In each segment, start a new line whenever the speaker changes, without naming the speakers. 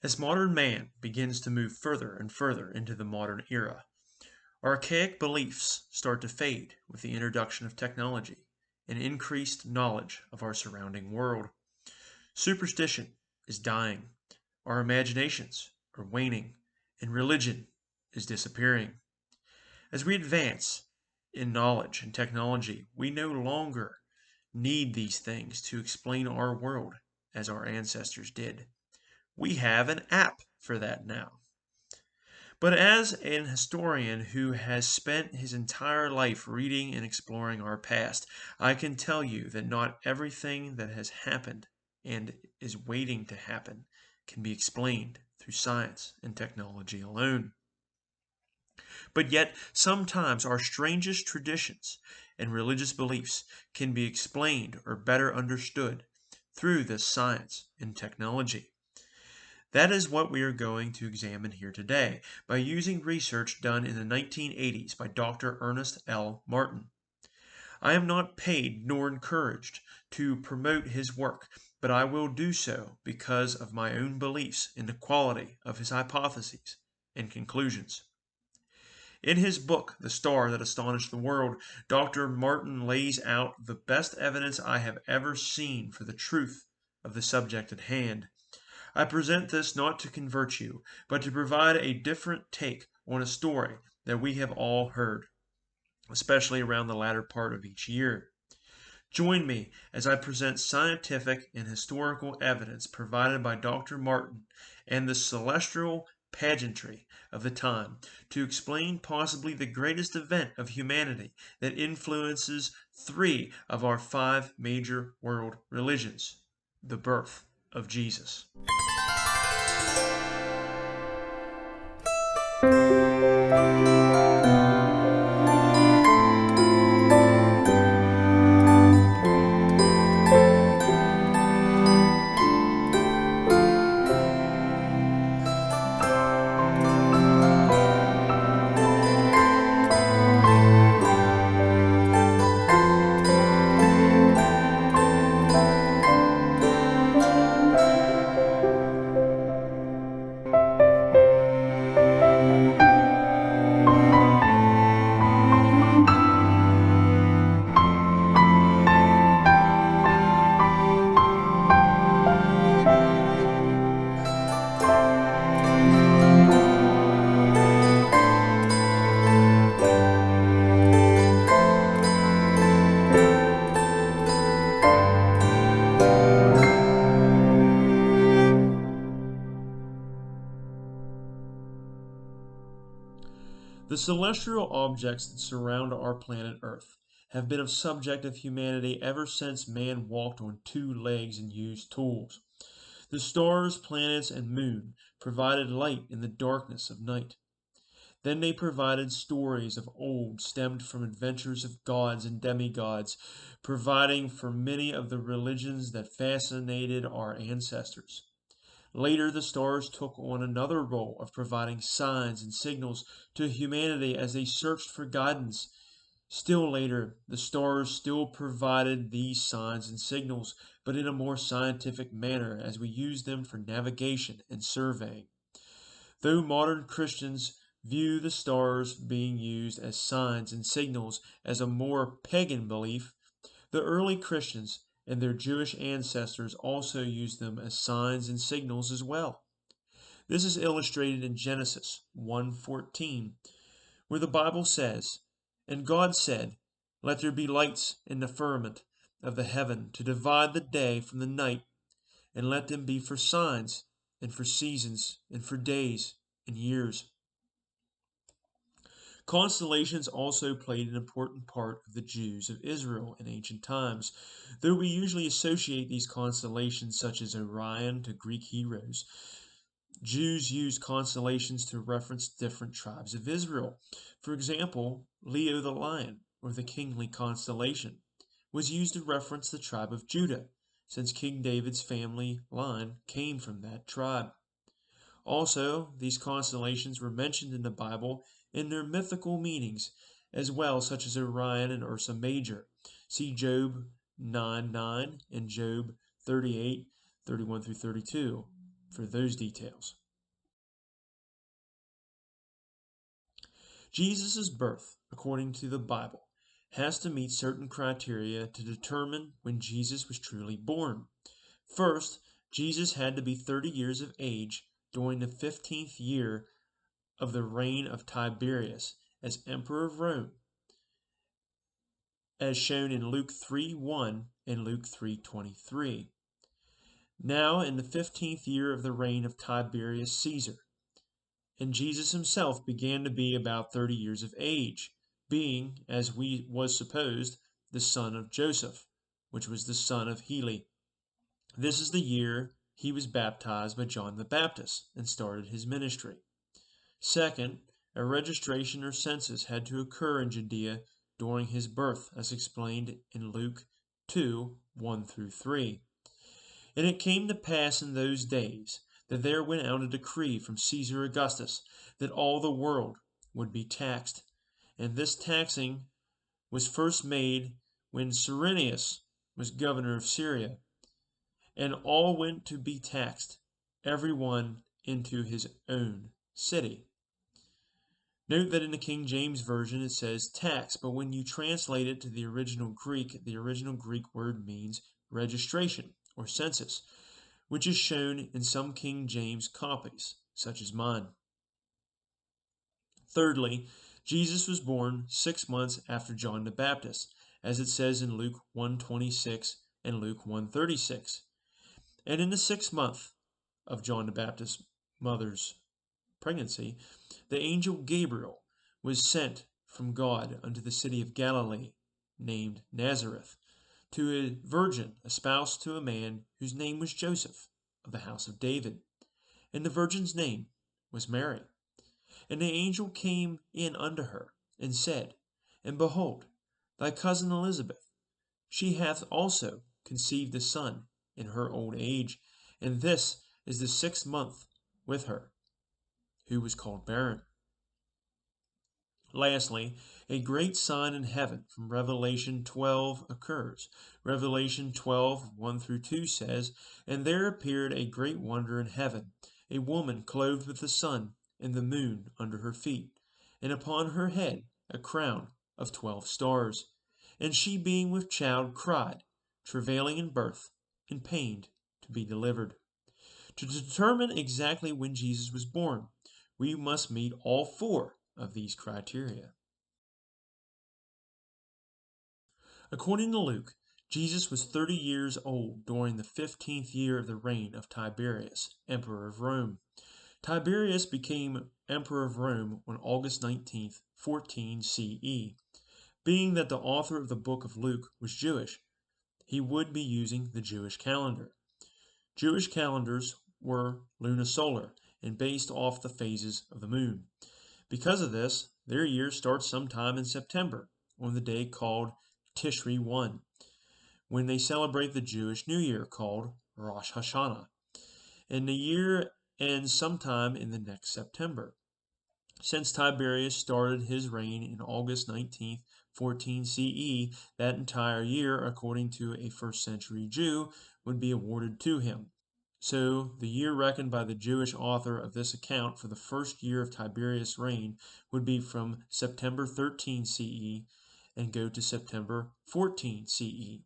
As modern man begins to move further and further into the modern era, archaic beliefs start to fade with the introduction of technology and increased knowledge of our surrounding world. Superstition is dying, our imaginations are waning, and religion is disappearing. As we advance in knowledge and technology, we no longer need these things to explain our world as our ancestors did. We have an app for that now. But as an historian who has spent his entire life reading and exploring our past, I can tell you that not everything that has happened and is waiting to happen can be explained through science and technology alone. But yet, sometimes our strangest traditions and religious beliefs can be explained or better understood through this science and technology. That is what we are going to examine here today by using research done in the 1980s by Dr. Ernest L. Martin. I am not paid nor encouraged to promote his work, but I will do so because of my own beliefs in the quality of his hypotheses and conclusions. In his book, The Star That Astonished the World, Dr. Martin lays out the best evidence I have ever seen for the truth of the subject at hand. I present this not to convert you, but to provide a different take on a story that we have all heard, especially around the latter part of each year. Join me as I present scientific and historical evidence provided by Dr. Martin and the celestial pageantry of the time to explain possibly the greatest event of humanity that influences three of our five major world religions: the birth of Jesus. The celestial objects that surround our planet Earth have been a subject of humanity ever since man walked on two legs and used tools. The stars, planets, and moon provided light in the darkness of night. Then they provided stories of old stemmed from adventures of gods and demigods, providing for many of the religions that fascinated our ancestors. Later, the stars took on another role of providing signs and signals to humanity as they searched for guidance. Still later, the stars still provided these signs and signals, but in a more scientific manner as we use them for navigation and surveying. Though modern Christians view the stars being used as signs and signals as a more pagan belief, the early Christians and their Jewish ancestors also used them as signs and signals as well. This is illustrated in Genesis 1:14, where the Bible says, "And God said, Let there be lights in the firmament of the heaven to divide the day from the night, and let them be for signs, and for seasons, and for days and years." Constellations also played an important part of the Jews of Israel in ancient times, though we usually associate these constellations such as Orion to Greek heroes. Jews used constellations to reference different tribes of Israel. For example, Leo the lion, or the kingly constellation, was used to reference the tribe of Judah, since King David's family line came from that tribe. Also, these constellations were mentioned in the Bible in their mythical meanings as well, such as Orion and Ursa Major. See Job 9:9 and Job 38:31 through 32 for those details. Jesus' birth, according to the Bible, has to meet certain criteria to determine when Jesus was truly born. First, Jesus had to be 30 years of age during the 15th year of the reign of Tiberius as Emperor of Rome, as shown in Luke 3:1 and Luke 3:23. Now in the 15th year of the reign of Tiberius Caesar, and Jesus himself began to be about 30 years of age, being, as was supposed, the son of Joseph, which was the son of Heli. This is the year he was baptized by John the Baptist and started his ministry. Second, a registration or census had to occur in Judea during his birth, as explained in Luke 2:1-3. And it came to pass in those days that there went out a decree from Caesar Augustus that all the world would be taxed. And this taxing was first made when Cyrenius was governor of Syria. And all went to be taxed, every one into his own city. Note that in the King James Version it says tax, but when you translate it to the original Greek word means registration or census, which is shown in some King James copies, such as mine. Thirdly, Jesus was born 6 months after John the Baptist, as it says in Luke 1:26 and Luke 1:36. And in the 6th month of John the Baptist's mother's pregnancy, the angel Gabriel was sent from God unto the city of Galilee, named Nazareth, to a virgin espoused to a man whose name was Joseph, of the house of David. And the virgin's name was Mary. And the angel came in unto her, and said, And behold, thy cousin Elizabeth, she hath also conceived a son in her old age, and this is the 6th month with her, who was called barren. Lastly, a great sign in heaven from Revelation 12 occurs. Revelation 12:1-2 says, And there appeared a great wonder in heaven, a woman clothed with the sun, and the moon under her feet, and upon her head a crown of 12 stars. And she being with child cried, travailing in birth, and pained to be delivered. To determine exactly when Jesus was born, we must meet all 4 of these criteria. According to Luke, Jesus was 30 years old during the 15th year of the reign of Tiberius, Emperor of Rome. Tiberius became Emperor of Rome on August 19th, 14 CE. Being that the author of the book of Luke was Jewish, he would be using the Jewish calendar. Jewish calendars were lunisolar and based off the phases of the moon. Because of this, their year starts sometime in September, on the day called Tishri 1, when they celebrate the Jewish New Year called Rosh Hashanah. And the year ends sometime in the next September. Since Tiberius started his reign in August 19th, 14 CE, that entire year, according to a 1st century Jew, would be awarded to him. So the year reckoned by the Jewish author of this account for the first year of Tiberius' reign would be from September 13 CE and go to September 14 CE.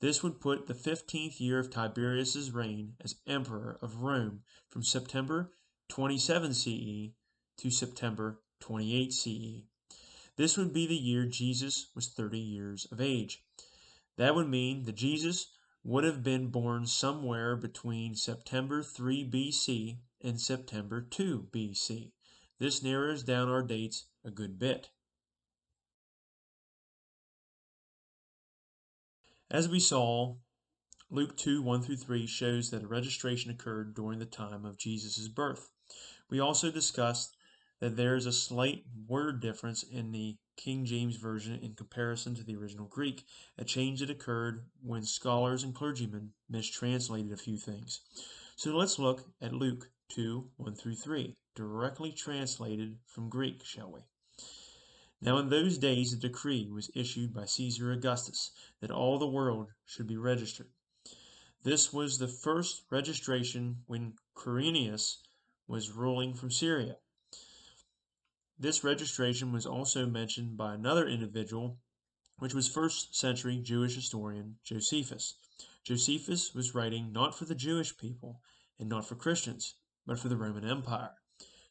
This would put the 15th year of Tiberius' reign as Emperor of Rome from September 27 CE to September 28 CE. This would be the year Jesus was 30 years of age. That would mean that Jesus would have been born somewhere between September 3 BC and September 2 BC. This narrows down our dates a good bit. As we saw, Luke 2:1-3 shows that a registration occurred during the time of Jesus' birth. We also discussed that there is a slight word difference in the King James Version in comparison to the original Greek, a change that occurred when scholars and clergymen mistranslated a few things. So let's look at Luke 2:1-3, directly translated from Greek, shall we? Now in those days a decree was issued by Caesar Augustus that all the world should be registered. This was the first registration when Quirinius was ruling from Syria. This registration was also mentioned by another individual, which was 1st century Jewish historian Josephus. Josephus was writing not for the Jewish people and not for Christians, but for the Roman Empire.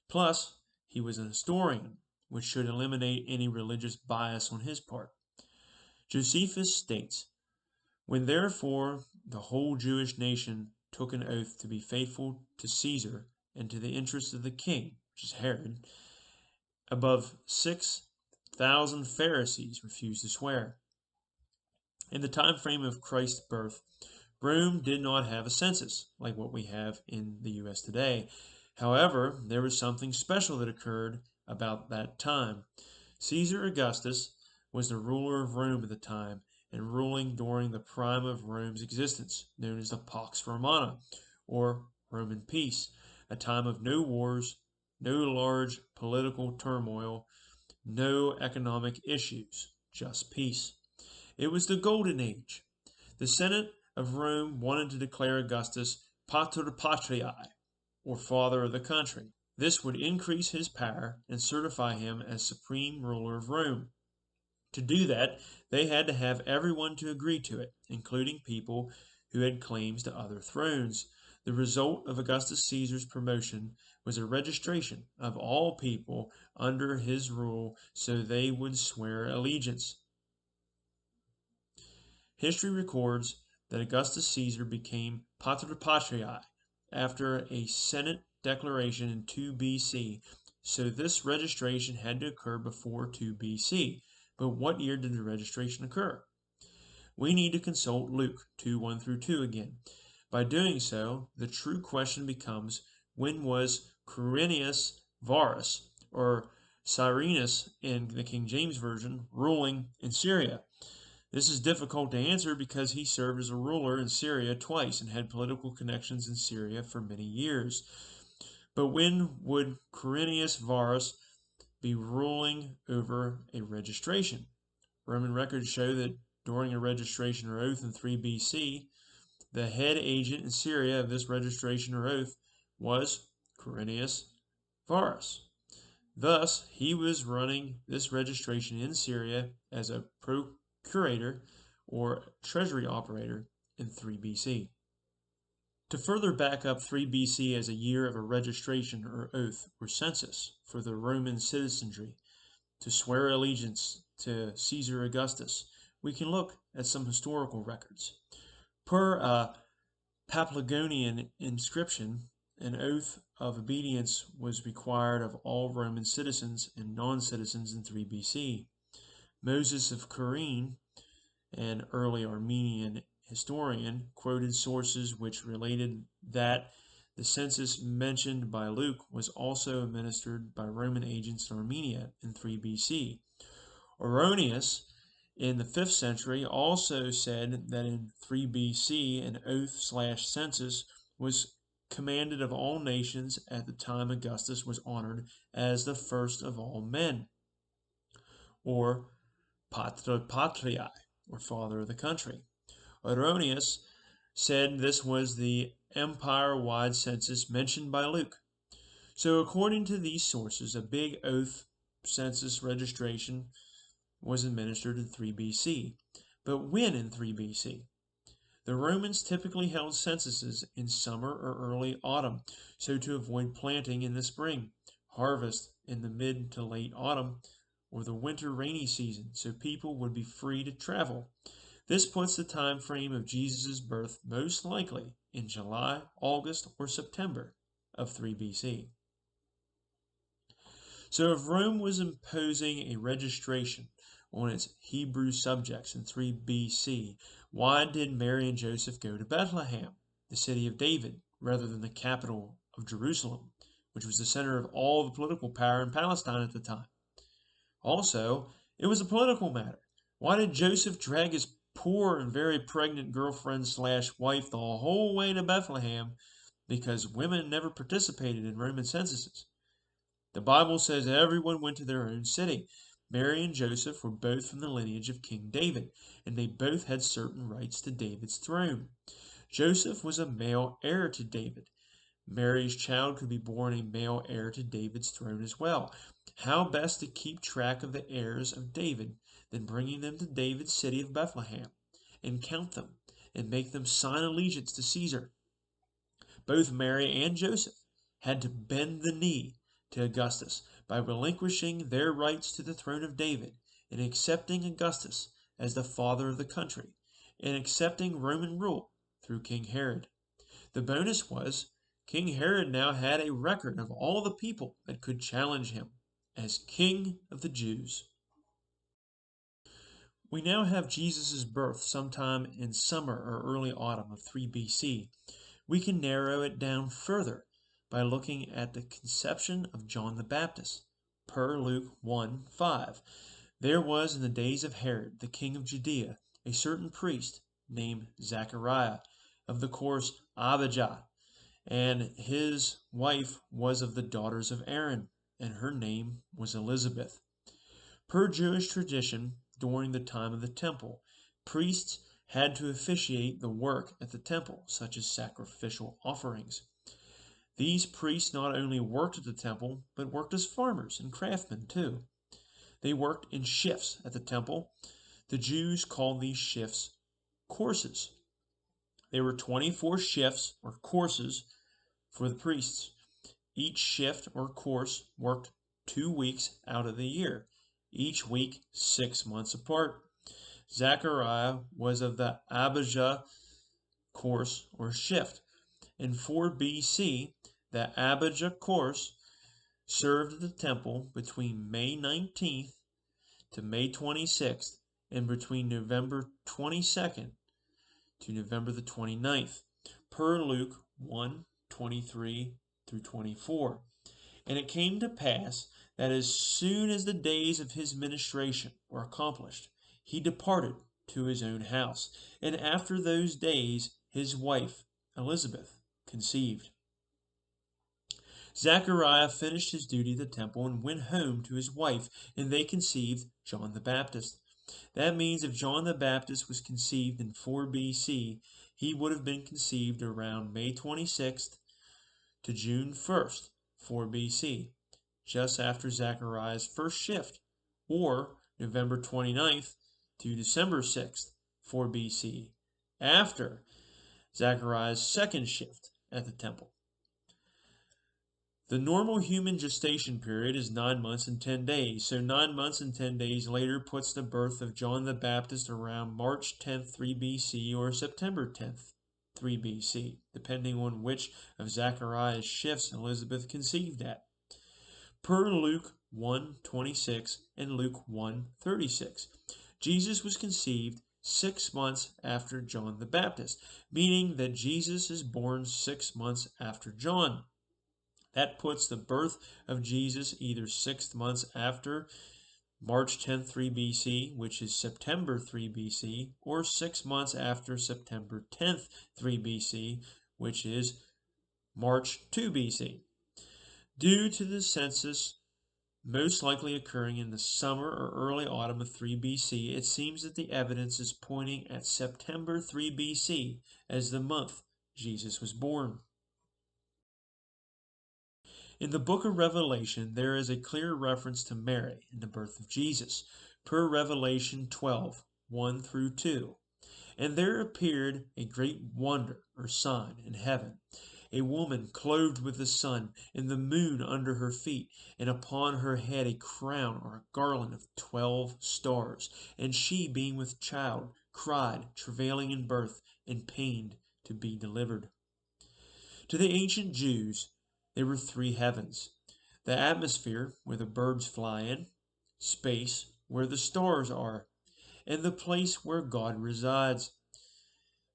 Plus, he was an historian, which should eliminate any religious bias on his part. Josephus states, "When therefore the whole Jewish nation took an oath to be faithful to Caesar and to the interests of the king," which is Herod, above 6,000 Pharisees refused to swear. In the time frame of Christ's birth, Rome did not have a census like what we have in the U.S. today. However, there was something special that occurred about that time. Caesar Augustus was the ruler of Rome at the time and ruling during the prime of Rome's existence, known as the Pax Romana, or Roman peace, a time of no wars, no large political turmoil, no economic issues, just peace. It was the Golden Age. The Senate of Rome wanted to declare Augustus Pater Patriae, or father of the country. This would increase his power and certify him as supreme ruler of Rome. To do that, they had to have everyone to agree to it, including people who had claims to other thrones. The result of Augustus Caesar's promotion was a registration of all people under his rule so they would swear allegiance. History records that Augustus Caesar became Pater Patriae after a Senate declaration in 2 BC, so this registration had to occur before 2 BC. But what year did the registration occur? We need to consult Luke 2:1 through 2 again. By doing so, the true question becomes, when was Quirinius Varus, or Cyrenius in the King James Version, ruling in Syria? This is difficult to answer because he served as a ruler in Syria twice and had political connections in Syria for many years. But when would Quirinius Varus be ruling over a registration? Roman records show that during a registration or oath in 3 BC, the head agent in Syria of this registration or oath was Quirinius Varus. Thus, he was running this registration in Syria as a procurator or treasury operator in 3 BC. To further back up 3 BC as a year of a registration or oath or census for the Roman citizenry to swear allegiance to Caesar Augustus, we can look at some historical records. Per a Paphlagonian inscription, an oath of obedience was required of all Roman citizens and non-citizens in 3 BC. Moses of Kyrene, an early Armenian historian, quoted sources which related that the census mentioned by Luke was also administered by Roman agents in Armenia in 3 BC. Oronius, in the 5th century, also said that in 3 BC an oath/census was commanded of all nations at the time Augustus was honored as the first of all men, or Pater Patriae, or father of the country. Oronius said this was the empire-wide census mentioned by Luke. So according to these sources, a big oath census registration was administered in 3 BC. But when in 3 BC? The Romans typically held censuses in summer or early autumn, so to avoid planting in the spring, harvest in the mid to late autumn, or the winter rainy season, so people would be free to travel. This puts the time frame of Jesus' birth most likely in July, August, or September of 3 BC. So if Rome was imposing a registration on its Hebrew subjects in 3 BC, why did Mary and Joseph go to Bethlehem, the city of David, rather than the capital of Jerusalem, which was the center of all the political power in Palestine at the time? Also, it was a political matter. Why did Joseph drag his poor and very pregnant girlfriend/wife the whole way to Bethlehem? Because women never participated in Roman censuses. The Bible says everyone went to their own city. Mary and Joseph were both from the lineage of King David, and they both had certain rights to David's throne. Joseph was a male heir to David. Mary's child could be born a male heir to David's throne as well. How best to keep track of the heirs of David than bringing them to David's city of Bethlehem and count them and make them sign allegiance to Caesar? Both Mary and Joseph had to bend the knee to Augustus by relinquishing their rights to the throne of David and accepting Augustus as the father of the country and accepting Roman rule through King Herod. The bonus was King Herod now had a record of all the people that could challenge him as King of the Jews. We now have Jesus' birth sometime in summer or early autumn of 3 BC. We can narrow it down further by looking at the conception of John the Baptist, per Luke 1:5. There was in the days of Herod, the king of Judea, a certain priest named Zachariah, of the course Abijah, and his wife was of the daughters of Aaron, and her name was Elizabeth. Per Jewish tradition, during the time of the temple, priests had to officiate the work at the temple, such as sacrificial offerings. These priests not only worked at the temple, but worked as farmers and craftsmen too. They worked in shifts at the temple. The Jews called these shifts courses. There were 24 shifts or courses for the priests. Each shift or course worked 2 weeks out of the year, each week 6 months apart. Zechariah was of the Abijah course or shift. In 4 BC, the Abijah course served the temple between May 19th to May 26th and between November 22nd to November the 29th, per Luke 1:23 through 24. And it came to pass that as soon as the days of his ministration were accomplished, he departed to his own house. And after those days his wife Elizabeth conceived. Zechariah finished his duty at the temple and went home to his wife, and they conceived John the Baptist. That means if John the Baptist was conceived in 4 BC, he would have been conceived around May 26th to June 1st, 4 BC, just after Zechariah's first shift, or November 29th to December 6th, 4 BC, after Zechariah's second shift at the temple. The normal human gestation period is 9 months and 10 days, so 9 months and 10 days later puts the birth of John the Baptist around March 10th, 3 BC or September 10th, 3 BC, depending on which of Zechariah's shifts Elizabeth conceived at. Per Luke 1:26 and Luke 1:36, Jesus was conceived 6 months after John the Baptist, meaning that Jesus is born 6 months after John. That puts the birth of Jesus either 6 months after March 10th, 3 BC, which is September 3 BC, or 6 months after September 10th, 3 BC, which is March 2 BC. Due to the census most likely occurring in the summer or early autumn of 3 BC, it seems that the evidence is pointing at September 3 BC as the month Jesus was born. In the book of Revelation, there is a clear reference to Mary in the birth of Jesus, per Revelation 12:1 through 2. And there appeared a great wonder or sign in heaven, a woman clothed with the sun, and the moon under her feet, and upon her head a crown or a garland of 12 stars. And she, being with child, cried, travailing in birth, and pained to be delivered. To the ancient Jews, there were 3 heavens: the atmosphere, where the birds fly in; space, where the stars are; and the place where God resides.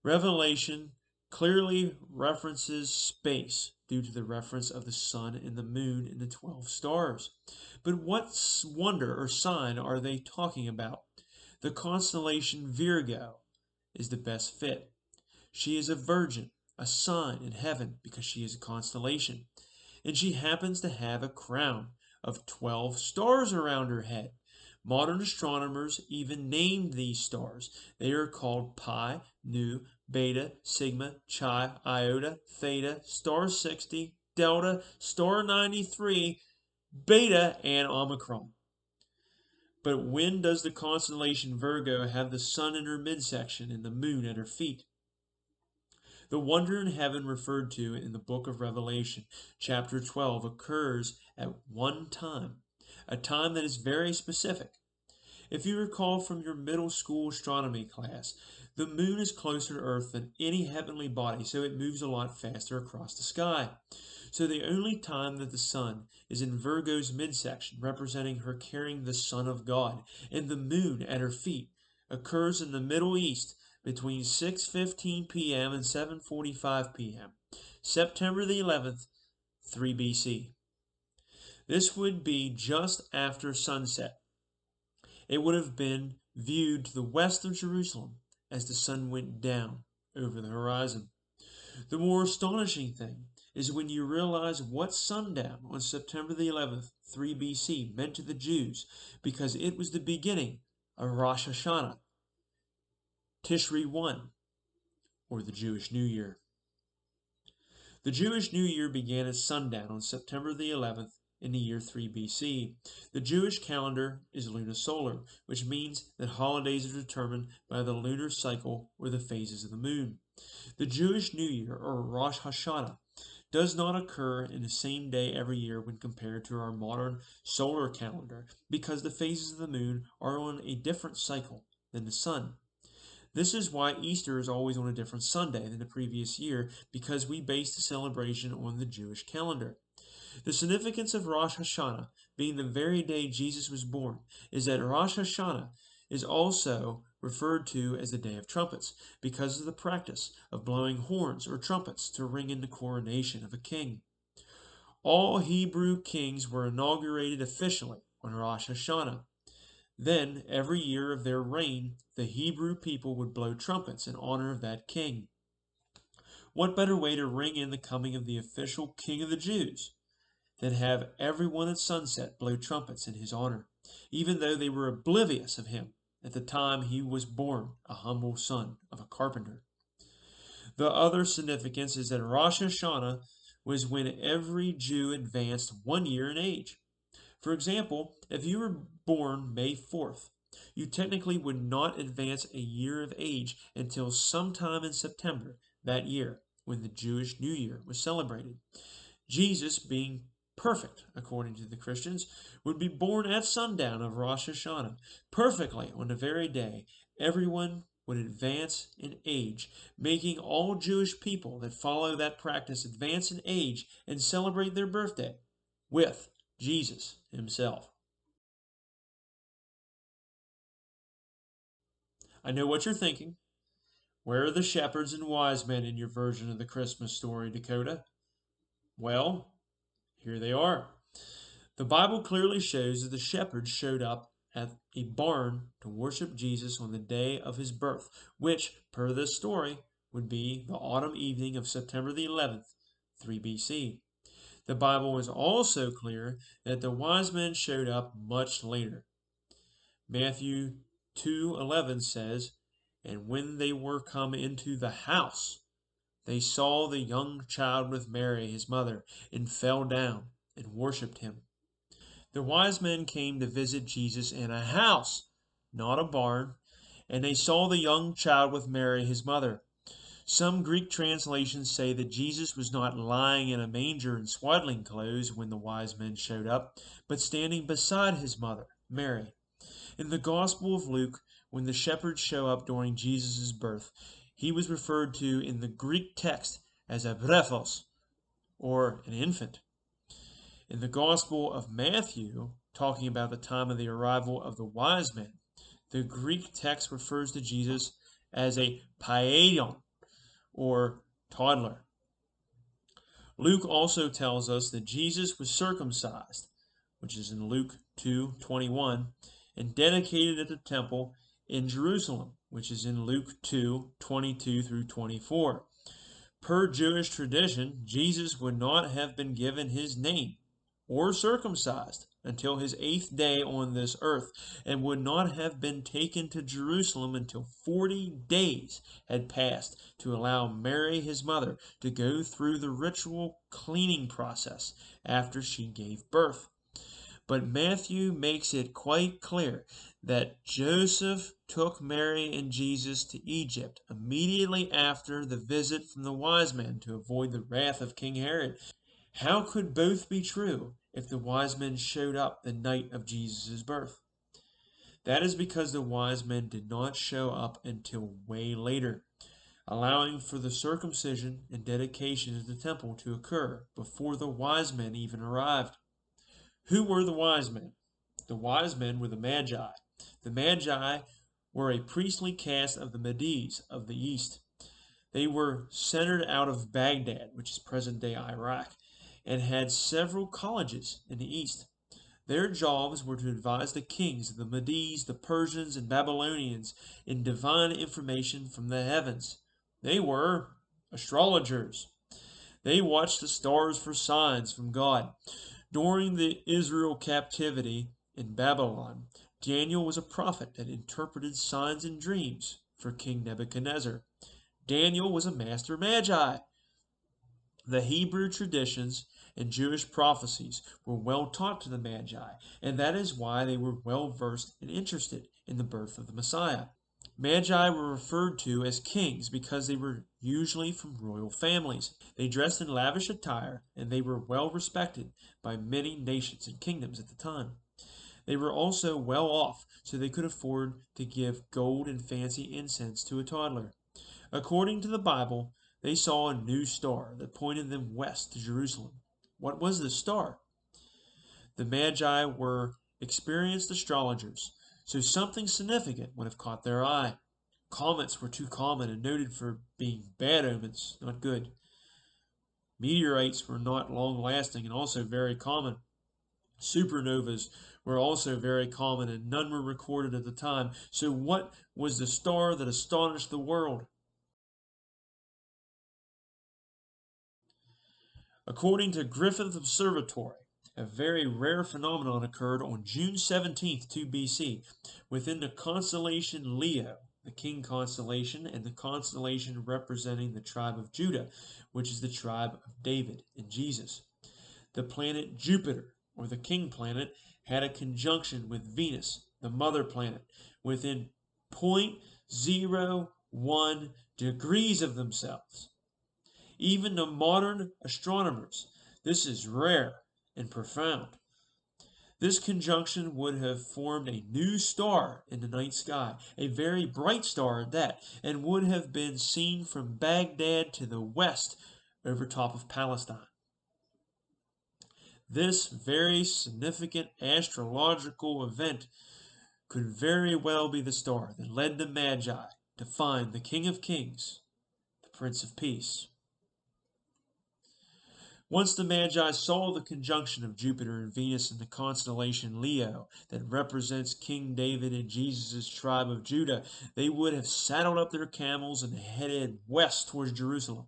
Revelation clearly references space due to the reference of the sun and the moon and the 12 stars. But what wonder or sign are they talking about? The constellation Virgo is the best fit. She is a virgin, a sign in heaven because she is a constellation. And she happens to have a crown of 12 stars around her head. Modern astronomers even named these stars. They are called Pi, Nu, beta, sigma, chi, iota, theta, star 60, delta, star 93, beta, and omicron. But when does the constellation Virgo have the sun in her midsection and the moon at her feet? The wonder in heaven referred to in the book of Revelation, chapter 12, occurs at one time, a time that is very specific. If you recall from your middle school astronomy class, the moon is closer to Earth than any heavenly body, so it moves a lot faster across the sky. So the only time that the sun is in Virgo's midsection, representing her carrying the Son of God, and the moon at her feet, occurs in the Middle East between 6:15 p.m. and 7:45 p.m., September the 11th, 3 BC. This would be just after sunset. It would have been viewed to the west of Jerusalem as the sun went down over the horizon. The more astonishing thing is when you realize what sundown on September the 11th, 3 BC meant to the Jews, because it was the beginning of Rosh Hashanah, Tishri 1, or the Jewish New Year. The Jewish New Year began at sundown on September the 11th in the year 3 BC. The Jewish calendar is lunisolar, which means that holidays are determined by the lunar cycle or the phases of the moon. The Jewish New Year, or Rosh Hashanah, does not occur in the same day every year when compared to our modern solar calendar because the phases of the moon are on a different cycle than the sun. This is why Easter is always on a different Sunday than the previous year, because we base the celebration on the Jewish calendar. The significance of Rosh Hashanah, being the very day Jesus was born, is that Rosh Hashanah is also referred to as the Day of Trumpets, because of the practice of blowing horns or trumpets to ring in the coronation of a king. All Hebrew kings were inaugurated officially on Rosh Hashanah. Then, every year of their reign, the Hebrew people would blow trumpets in honor of that king. What better way to ring in the coming of the official king of the Jews than have everyone at sunset blow trumpets in his honor, even though they were oblivious of him at the time he was born, a humble son of a carpenter? The other significance is that Rosh Hashanah was when every Jew advanced 1 year in age. For example, if you were born May 4th, you technically would not advance a year of age until sometime in September that year, when the Jewish New Year was celebrated. Jesus, being perfect, according to the Christians, would be born at sundown of Rosh Hashanah, perfectly on the very day everyone would advance in age, making all Jewish people that follow that practice advance in age and celebrate their birthday with Jesus himself. I know what you're thinking. Where are the shepherds and wise men in your version of the Christmas story, Dakota? Well, here they are. The Bible clearly shows that the shepherds showed up at a barn to worship Jesus on the day of his birth, which, per this story, would be the autumn evening of September the 11th, 3 BC. The Bible is also clear that the wise men showed up much later. Matthew 2:11 says, "And when they were come into the house, they saw the young child with Mary his mother, and fell down and worshipped him." The wise men came to visit Jesus in a house, not a barn, and they saw the young child with Mary his mother. Some Greek translations say that Jesus was not lying in a manger in swaddling clothes when the wise men showed up, but standing beside his mother, Mary. In the Gospel of Luke, when the shepherds show up during Jesus' birth, he was referred to in the Greek text as a brephos, or an infant. In the Gospel of Matthew, talking about the time of the arrival of the wise men, the Greek text refers to Jesus as a paidion, or toddler. Luke also tells us that Jesus was circumcised, which is in Luke 2:21, and dedicated at the temple in Jerusalem, which is in Luke 2:22 through 24. Per Jewish tradition, Jesus would not have been given his name or circumcised until his 8th day on this earth, and would not have been taken to Jerusalem until 40 days had passed to allow Mary, his mother, to go through the ritual cleaning process after she gave birth. But Matthew makes it quite clear that Joseph took Mary and Jesus to Egypt immediately after the visit from the wise men to avoid the wrath of King Herod. How could both be true if the wise men showed up the night of Jesus' birth? That is because the wise men did not show up until way later, allowing for the circumcision and dedication of the temple to occur before the wise men even arrived. Who were the wise men? The wise men were the Magi. The Magi were a priestly caste of the Medes of the east. They were centered out of Baghdad, which is present-day Iraq, and had several colleges in the east. Their jobs were to advise the kings of the Medes, the Persians, and Babylonians in divine information from the heavens. They were astrologers. They watched the stars for signs from God. During the Israel captivity in Babylon, Daniel was a prophet that interpreted signs and dreams for King Nebuchadnezzar. Daniel was a master magi. The Hebrew traditions and Jewish prophecies were well taught to the Magi, and that is why they were well versed and interested in the birth of the Messiah. Magi were referred to as kings because they were usually from royal families. They dressed in lavish attire, and they were well respected by many nations and kingdoms at the time. They were also well off, so they could afford to give gold and fancy incense to a toddler. According to the Bible, they saw a new star that pointed them west to Jerusalem. What was this star? The Magi were experienced astrologers, so something significant would have caught their eye. Comets were too common and noted for being bad omens, not good. Meteorites were not long-lasting and also very common. Supernovas were also very common and none were recorded at the time. So what was the star that astonished the world? According to Griffith Observatory, a very rare phenomenon occurred on June 17th, 2 BC, within the constellation Leo, the king constellation, and the constellation representing the tribe of Judah, which is the tribe of David and Jesus. The planet Jupiter, or the king planet, had a conjunction with Venus, the mother planet, within 0.01 degrees of themselves. Even to modern astronomers, this is rare and profound. This conjunction would have formed a new star in the night sky, a very bright star at that, and would have been seen from Baghdad to the west over top of Palestine. This very significant astrological event could very well be the star that led the Magi to find the King of Kings, the Prince of Peace. Once the Magi saw the conjunction of Jupiter and Venus in the constellation Leo that represents King David and Jesus' tribe of Judah, they would have saddled up their camels and headed west towards Jerusalem.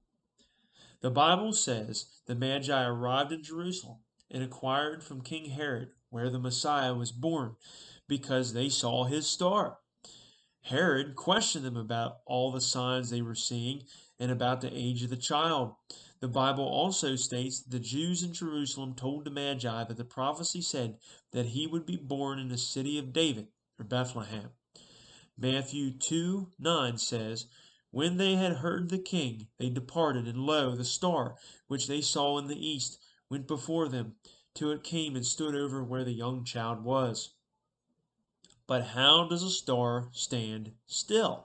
The Bible says the Magi arrived in Jerusalem and inquired from King Herod where the Messiah was born because they saw his star. Herod questioned them about all the signs they were seeing and about the age of the child. The Bible also states that the Jews in Jerusalem told the Magi that the prophecy said that he would be born in the city of David, or Bethlehem. Matthew 2:9 says, "When they had heard the king, they departed, and lo, the star, which they saw in the east, went before them, till it came and stood over where the young child was." But how does a star stand still?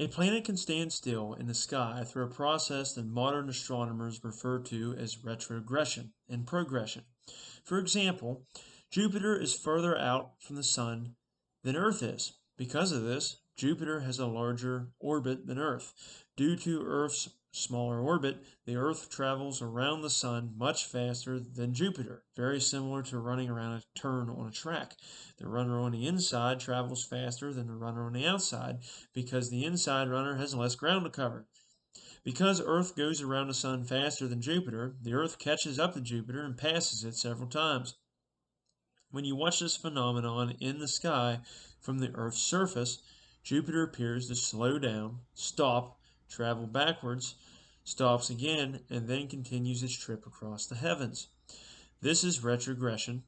A planet can stand still in the sky through a process that modern astronomers refer to as retrogression and progression. For example, Jupiter is further out from the Sun than Earth is. Because of this, Jupiter has a larger orbit than Earth. Due to Earth's smaller orbit, the Earth travels around the Sun much faster than Jupiter, very similar to running around a turn on a track. The runner on the inside travels faster than the runner on the outside because the inside runner has less ground to cover. Because Earth goes around the Sun faster than Jupiter, the Earth catches up to Jupiter and passes it several times. When you watch this phenomenon in the sky from the Earth's surface, Jupiter appears to slow down, stop, travel backwards, stops again, and then continues its trip across the heavens. This is retrogression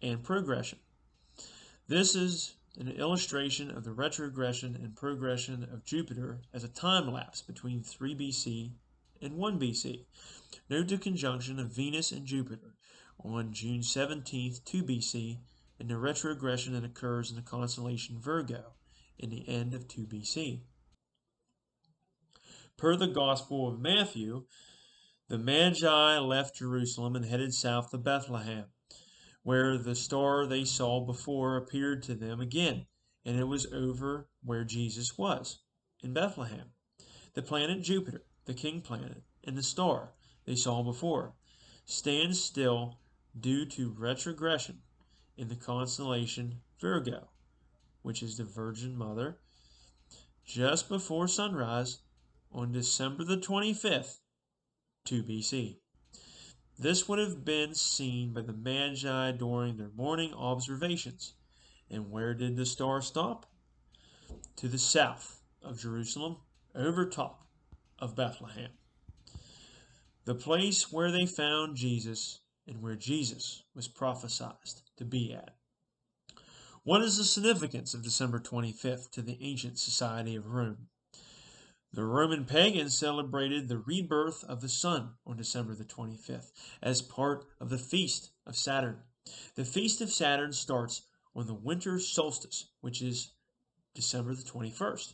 and progression. This is an illustration of the retrogression and progression of Jupiter as a time lapse between 3 BC and 1 BC. Note the conjunction of Venus and Jupiter on June 17th, 2 BC, and the retrogression that occurs in the constellation Virgo in the end of 2 BC. Per the Gospel of Matthew, the Magi left Jerusalem and headed south to Bethlehem, where the star they saw before appeared to them again, and it was over where Jesus was, in Bethlehem. The planet Jupiter, the king planet, and the star they saw before stand still due to retrogression in the constellation Virgo, which is the Virgin Mother, just before sunrise on December the 25th, 2 BC. This would have been seen by the Magi during their morning observations. And where did the star stop? To the south of Jerusalem, over top of Bethlehem, the place where they found Jesus and where Jesus was prophesied to be at. What is the significance of December 25th to the ancient society of Rome? The Roman pagans celebrated the rebirth of the sun on December the 25th as part of the Feast of Saturn. The Feast of Saturn starts on the winter solstice, which is December the 21st.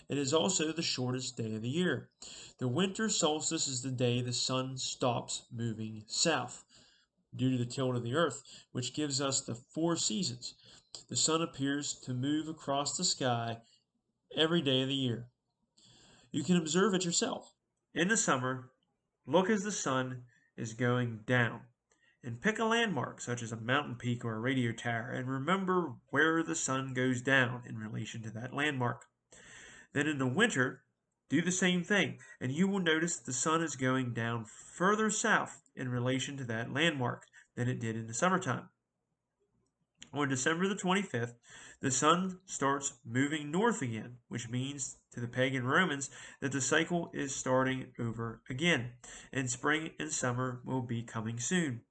It is also the shortest day of the year. The winter solstice is the day the sun stops moving south due to the tilt of the earth, which gives us the 4 seasons. The sun appears to move across the sky every day of the year. You can observe it yourself. In the summer, look as the sun is going down and pick a landmark such as a mountain peak or a radio tower and remember where the sun goes down in relation to that landmark. Then in the winter, do the same thing and you will notice that the sun is going down further south in relation to that landmark than it did in the summertime. On December the 25th, the sun starts moving north again, which means to the pagan Romans that the cycle is starting over again, and spring and summer will be coming soon.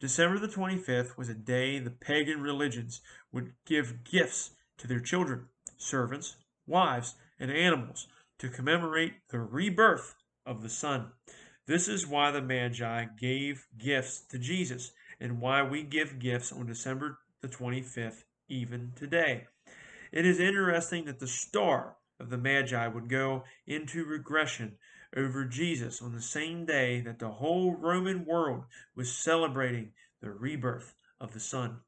December the 25th was a day the pagan religions would give gifts to their children, servants, wives, and animals to commemorate the rebirth of the sun. This is why the Magi gave gifts to Jesus, and why we give gifts on December the 25th even today. It is interesting that the star of the Magi would go into regression over Jesus on the same day that the whole Roman world was celebrating the rebirth of the sun.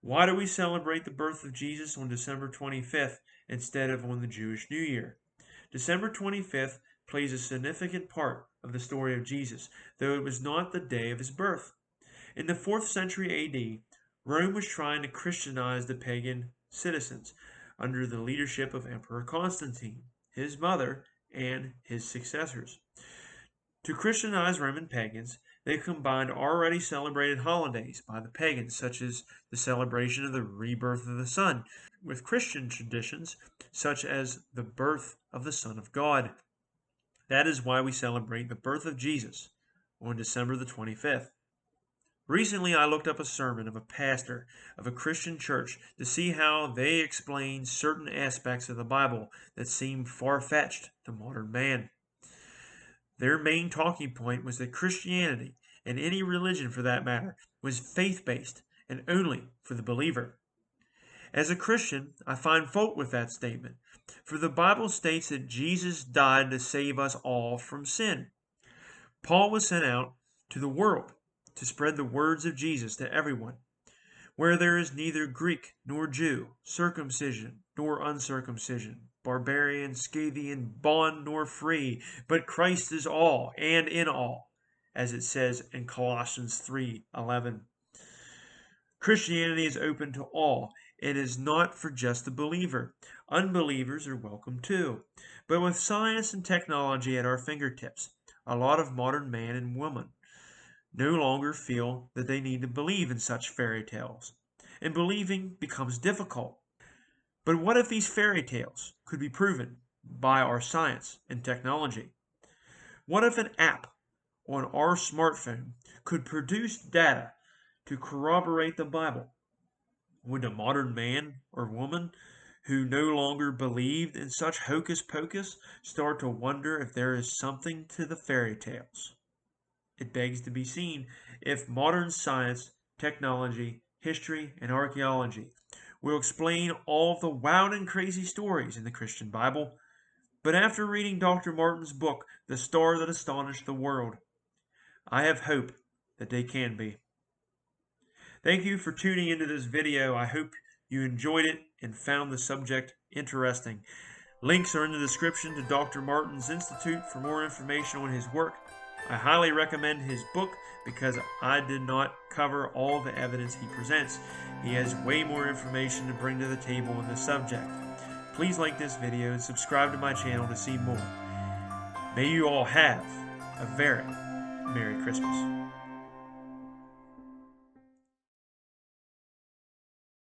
Why do we celebrate the birth of Jesus on December 25th instead of on the Jewish New Year? December 25th plays a significant part of the story of Jesus, though it was not the day of his birth. In the 4th century AD, Rome was trying to Christianize the pagan citizens under the leadership of Emperor Constantine, his mother, and his successors. To Christianize Roman pagans, they combined already celebrated holidays by the pagans, such as the celebration of the rebirth of the sun, with Christian traditions, such as the birth of the Son of God. That is why we celebrate the birth of Jesus on December the 25th. Recently, I looked up a sermon of a pastor of a Christian church to see how they explain certain aspects of the Bible that seem far-fetched to modern man. Their main talking point was that Christianity, and any religion for that matter, was faith-based and only for the believer. As a Christian, I find fault with that statement, for the Bible states that Jesus died to save us all from sin. Paul was sent out to the world to spread the words of Jesus to everyone, where there is neither Greek nor Jew, circumcision nor uncircumcision, barbarian, Scythian, bond nor free, but Christ is all and in all, as it says in Colossians 3:11. Christianity is open to all. It is not for just the believer. Unbelievers are welcome too. But with science and technology at our fingertips, a lot of modern man and woman no longer feel that they need to believe in such fairy tales, and believing becomes difficult. But what if these fairy tales could be proven by our science and technology? What if an app on our smartphone could produce data to corroborate the Bible? Would a modern man or woman who no longer believed in such hocus pocus start to wonder if there is something to the fairy tales? It begs to be seen if modern science, technology, history, and archaeology will explain all of the wild and crazy stories in the Christian Bible. But after reading Dr. Martin's book, The Star That Astonished the World, I have hope that they can be. Thank you for tuning into this video. I hope you enjoyed it and found the subject interesting. Links are in the description to Dr. Martin's Institute for more information on his work. I highly recommend his book because I did not cover all the evidence he presents. He has way more information to bring to the table on this subject. Please like this video and subscribe to my channel to see more. May you all have a very Merry Christmas.